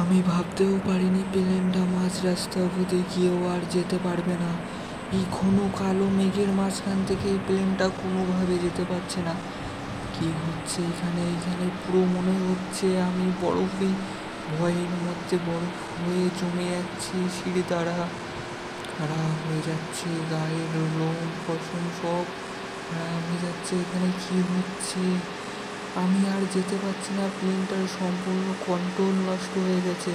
আমি ভাবতেও পারিনি প্লেনটা মাঝ রাস্তা অবধি গিয়েও আর যেতে পারবে না। এই ঘন কালো মেঘের মাঝখান থেকে এই প্লেনটা কোনোভাবে যেতে পারছে না। কি হচ্ছে এখানে? এখানে পুরো মনে হচ্ছে আমি বরফে ভয়ের মধ্যে বরফ হয়ে জমে যাচ্ছি, সিঁড়ি দ্বারা খারাপ হয়ে যাচ্ছে, গায়ের লোম পশম সব খারাপ হয়ে যাচ্ছে। এখানে কি হচ্ছে? আমি আর যেতে পারছি না। প্লেনটার সম্পূর্ণ কন্ট্রোল নষ্ট হয়ে গেছে।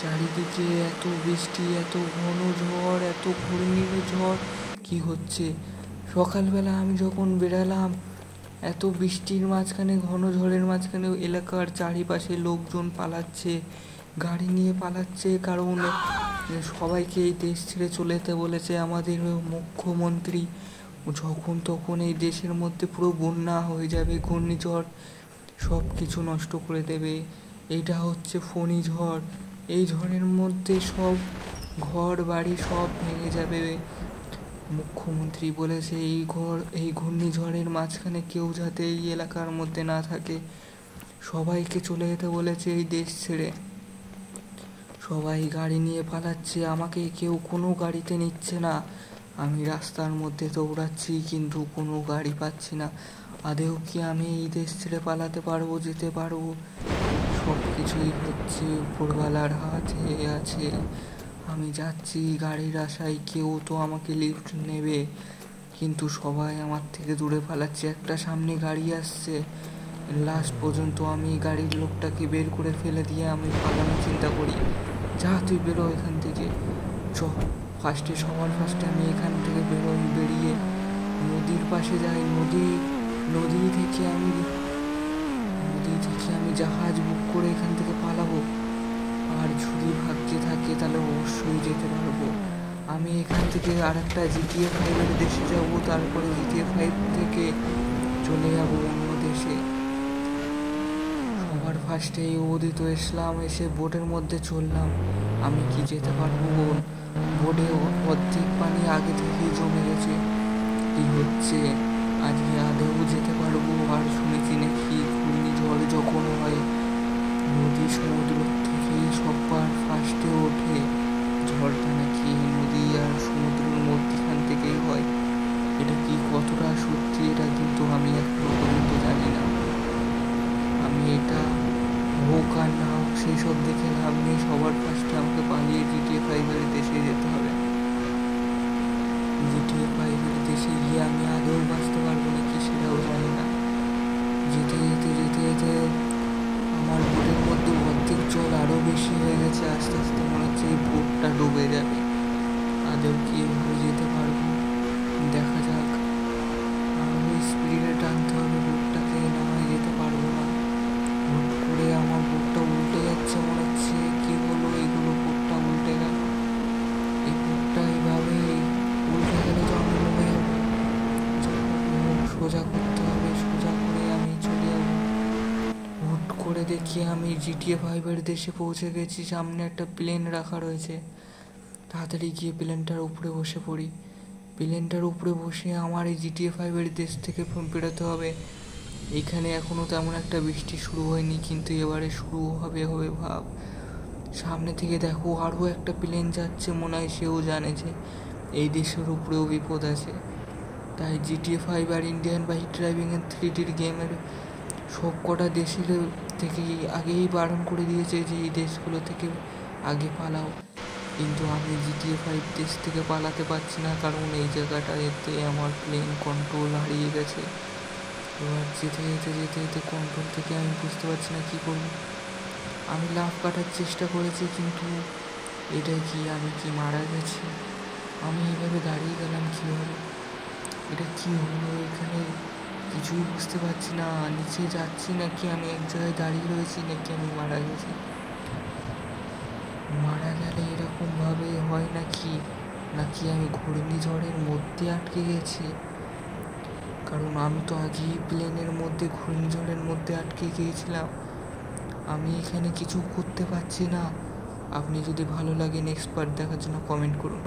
চারিদিকে এত বৃষ্টি, এত ঘন ঝড়, এত ঘূর্ণির ঝড়। কি হচ্ছে? সকালবেলা আমি যখন বেরালাম, এত বৃষ্টির মাঝখানে, ঘন ঝড়ের মাঝখানে এলাকার চারিপাশে লোকজন পালাচ্ছে, গাড়ি নিয়ে পালাচ্ছে, কারণ সবাইকে এই দেশ ছেড়ে চলে যেতে বলেছে আমাদের মুখ্যমন্ত্রী। যখন তখন এই দেশের মধ্যে পুরো বন্যা হয়ে যাবে, ঘূর্ণিঝড় সব কিছু নষ্ট করে দেবে। এইটা হচ্ছে ফণী ঝড়। এই ঝড়ের মধ্যে সব ঘর বাড়ি সব ভেঙে যাবে। মুখ্যমন্ত্রী বলেছে এই ঘূর্ণিঝড়ের মাঝখানে কেউ যাতে এই এলাকার মধ্যে না থাকে, সবাইকে চলে যেতে বলেছে এই দেশ ছেড়ে। সবাই গাড়ি নিয়ে পালাচ্ছে, আমাকে কেউ কোনো গাড়িতে নিচ্ছে না। আমি রাস্তার মধ্যে দৌড়াচ্ছি কিন্তু কোনো গাড়ি পাচ্ছি না। আদেও কি আমি এই দেশ ছেড়ে পালাতে পারবো, যেতে পারবো? সব কিছুই হচ্ছে উপরওয়ালার হাতে আছে। আমি যাচ্ছি গাড়ির আশায়, কেউ তো আমাকে লিফট নেবে, কিন্তু সবাই আমার থেকে দূরে পালাচ্ছে। একটা সামনে গাড়ি আসছে, লাস্ট পর্যন্ত আমি গাড়ির লোকটাকে বের করে ফেলে দিয়ে আমি পালানোর চিন্তা করি। যা তুই বেরো এখান থেকে, সবার ফার্স্টে আমি এখান থেকে বেরিয়ে নদীর পাশে যাই। নদী থেকে আমি জাহাজ বুক করে এখান থেকে পালাবো। আর যদি ভাগ্যে থাকে তাহলে অবশ্যই যেতে পারবো। আমি এখান থেকে আর একটা GTA 5 দেশে যাবো, তারপরে GTA 5 থেকে চলে যাবো অন্য দেশে। সবার ফার্স্টে এই অবধি তো এসলাম, এসে বোটের মধ্যে চললাম। আমি কি যেতে পারবো? বোটে অর্ধেক পানি আগে থেকেই জমে গেছে। কি হচ্ছে? আজকে আদেও যেতে পারবো? আর শুনেছি নাকি ঘূর্ণিঝড় যখন হয় নদী সমুদ্র থেকে সবার ফার্স্টে ওঠে। ঝড়টা নাকি নদী আর সমুদ্রের মধ্যখান থেকেই হয়। এটা কি কতটা সত্যি এটা কিন্তু আমি এখনো পর্যন্ত জানি না। আমি এটা হোক আর না হোক সেই সব দেখে লাভ নেই, সবার ফার্স্টে আমাকে পালিয়ে GTA 5 দেশে যেতে হবে। GTA 5 দেশে গিয়ে আমি আদৌ বাঁচতে পারবো নাকি সেটাও জানি না। যেতে যেতে যেতে যেতে আমার বোটের মধ্যে অর্ধেক জল আরও বেশি হয়ে গেছে। আস্তে আস্তে মনে হচ্ছে এই বোটটা ডুবে যাবে। আদৌ কি এভাবে যেতে পারবো? দেখা যাক। আরও স্পিডে টানতে হবে বোটটাকে, না হয় যেতে পারবো না। হুট করে আমার বোটটা উল্টে যাচ্ছে, মনে হচ্ছে কি হলো এগুলো, বোটটা উল্টে গেল। এই বোটটা এইভাবে উল্টে গেলে তো আমি ডুবে যাবো। সোজা করতে হবে, সোজা করে আমি চলে যাবো। হুট করে দেখি আমি GTA 5 দেশে পৌঁছে গেছি। সামনে একটা প্লেন রাখা রয়েছে। তাড়াতাড়ি গিয়ে প্লেনটার উপরে বসে পড়ি। প্লেনটার উপরে বসে আমার এই GTA 5 দেশ থেকে বেরোতে হবে। এইখানে এখনও তেমন একটা বৃষ্টি শুরু হয়নি, কিন্তু এবারে শুরু হবে হবে ভাব। সামনে থেকে দেখো আরও একটা প্লেন যাচ্ছে, মনে হয় সেও জানে যে এই দেশের উপরেও বিপদ আছে। তাই GTA 5 আর ইন্ডিয়ান বাইক ড্রাইভিং এর 3Dর গেমের সব কটা দেশের থেকেই আগেই বারণ করে দিয়েছে যে এই দেশগুলো থেকে আগে পালাও। কিন্তু আমি GTA 5 দেশ থেকে পালাতে পারছি না, কারণ এই জায়গাটাতে আমার প্লেন কন্ট্রোল হারিয়ে গেছে। এবার যেতে যেতে যেতে যেতে কন্ট্রোল থেকে আমি বুঝতে পারছি না কী করব। আমি লাফ কাটার চেষ্টা করেছি, কিন্তু এটা কি, আমি কি মারা গেছি? আমি এইভাবে দাঁড়িয়ে গেলাম কীভাবে? এটা কি হলো এখানে? কিছুই বুঝতে পারছি না। নিচে যাচ্ছি নাকি আমি এক জায়গায় দাঁড়িয়ে রয়েছি, নাকি আমি মারা গেছি? মারা গেলে এরকমভাবে হয় নাকি, নাকি আমি ঘূর্ণিঝড়ের মধ্যে আটকে গেছি? কারণ আমি তো আগেই প্লেনের মধ্যে ঘূর্ণিঝড়ের মধ্যে আটকে গিয়েছিলাম। আমি এখানে কিছু করতে পারছি না। আপনি যদি ভালো লাগে নেক্সট পার্ট দেখার জন্য কমেন্ট করুন।